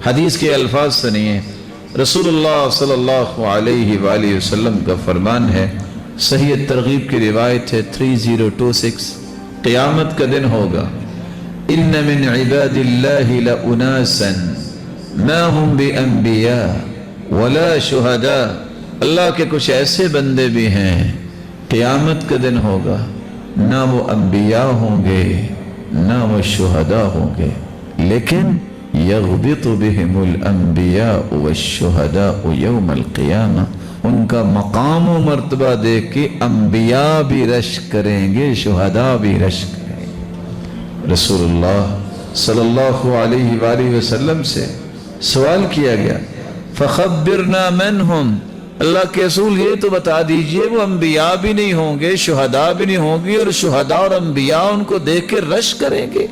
حدیث کے الفاظ سنیے، رسول اللہ صلی اللہ علیہ وآلہ وسلم کا فرمان ہے، صحیح ترغیب کی روایت ہے 3026، قیامت کا دن ہوگا، ان من عباد اللہ لأناسا ما هم بانبیاء ولا شہداء، اللہ کے کچھ ایسے بندے بھی ہیں قیامت کا دن ہوگا نہ وہ انبیاء ہوں گے نہ وہ شہداء ہوں گے، لیکن یغبط بہم الانبیاء والشہداء یوم القیامہ، ان کا مقام و مرتبہ دیکھ کے انبیاء بھی رشک کریں گے، شہداء بھی رشک کریں گے۔ رسول اللہ صلی اللہ علیہ وآلہ وسلم سے سوال کیا گیا، فخبرنا من ہم، اللہ کے رسول یہ تو بتا دیجئے وہ انبیاء بھی نہیں ہوں گے، شہداء بھی نہیں ہوں گے، اور شہداء اور انبیاء ان کو دیکھ کے رشک کریں گے،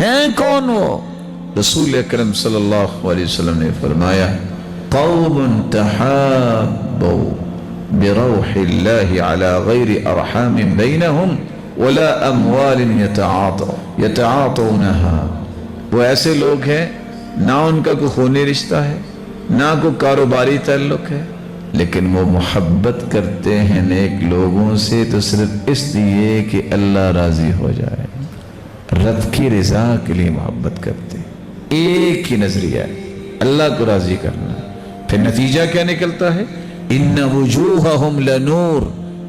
ہیں کون وہ؟ رسول اکرم صلی اللہ علیہ وسلم نے فرمایا، قوم تحابوا بروح اللہ علی غیر ارحام بینہم ولا اموال یتعاطونہا، وہ ایسے لوگ ہیں نہ ان کا کوئی خونی رشتہ ہے نہ کوئی کاروباری تعلق ہے، لیکن وہ محبت کرتے ہیں نیک لوگوں سے تو صرف اس لیے کہ اللہ راضی ہو جائے، رب کی رضا کے لیے محبت کرتے ہیں، ایک ہی نظریہ ہے اللہ کو راضی کرنا۔ پھر نتیجہ کیا نکلتا ہے؟ ان وجوہہم لنور،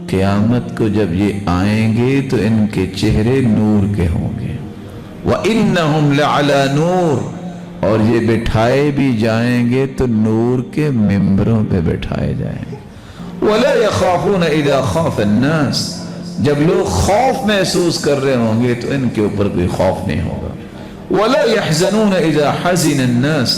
قیامت کو جب یہ آئیں گے تو ان کے چہرے نور کے ہوں گے، وانہم لعلی نور، اور یہ بٹھائے بھی جائیں گے تو نور کے ممبروں پہ بٹھائے جائیں گے، ولا یخافون اذا خاف الناس، جب لوگ خوف محسوس کر رہے ہوں گے تو ان کے اوپر کوئی خوف نہیں ہوگا، ولا يحزنون اذا حزن الناس،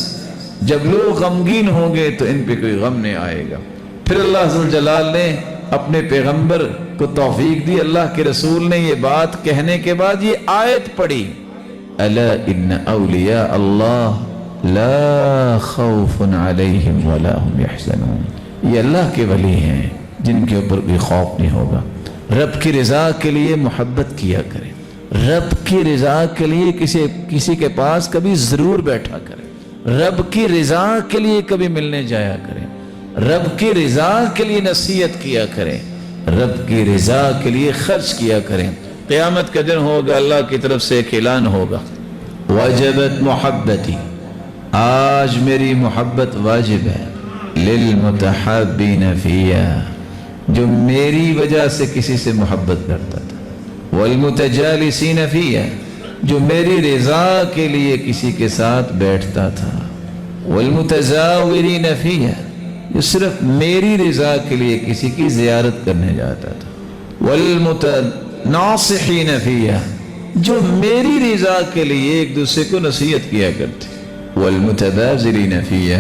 جب لوگ غمگین ہوں گے تو ان پہ کوئی غم نہیں آئے گا۔ پھر اللہ ذوالجلال نے اپنے پیغمبر کو توفیق دی، اللہ کے رسول نے یہ بات کہنے کے بعد یہ آیت پڑھی، الا ان اولیاء اللہ لا خوف علیہم ولا هم يحزنون، یہ اللہ کے ولی ہیں جن کے اوپر کوئی خوف نہیں ہوگا۔ رب کی رضا کے لیے محبت کیا کریں، رب کی رضا کے لیے کسی کے پاس کبھی ضرور بیٹھا کریں، رب کی رضا کے لیے کبھی ملنے جایا کریں، رب کی رضا کے لیے نصیحت کیا کریں، رب کی رضا کے لیے خرچ کیا کریں۔ قیامت کا دن ہوگا، اللہ کی طرف سے ایک اعلان ہوگا، وجبت محبتی، آج میری محبت واجب ہے، للمتحابین فیہ، جو میری وجہ سے کسی سے محبت کرتا تھا، والمتجالسین فیہ، جو میری رضا کے لیے کسی کے ساتھ بیٹھتا تھا، والمتزاورین فیہ، جو صرف میری رضا کے لیے کسی کی زیارت کرنے جاتا تھا، والمتناصحین فیہ، جو میری رضا کے لیے ایک دوسرے کو نصیحت کیا کرتے، والمتبازلین فیہ،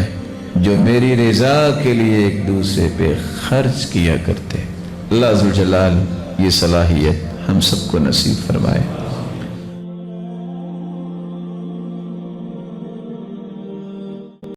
جو میری رضا کے لیے ایک دوسرے پہ خرچ کیا کرتے۔ اللہ ذوالجلال یہ صلاحیت ہم سب کو نصیب فرمائے۔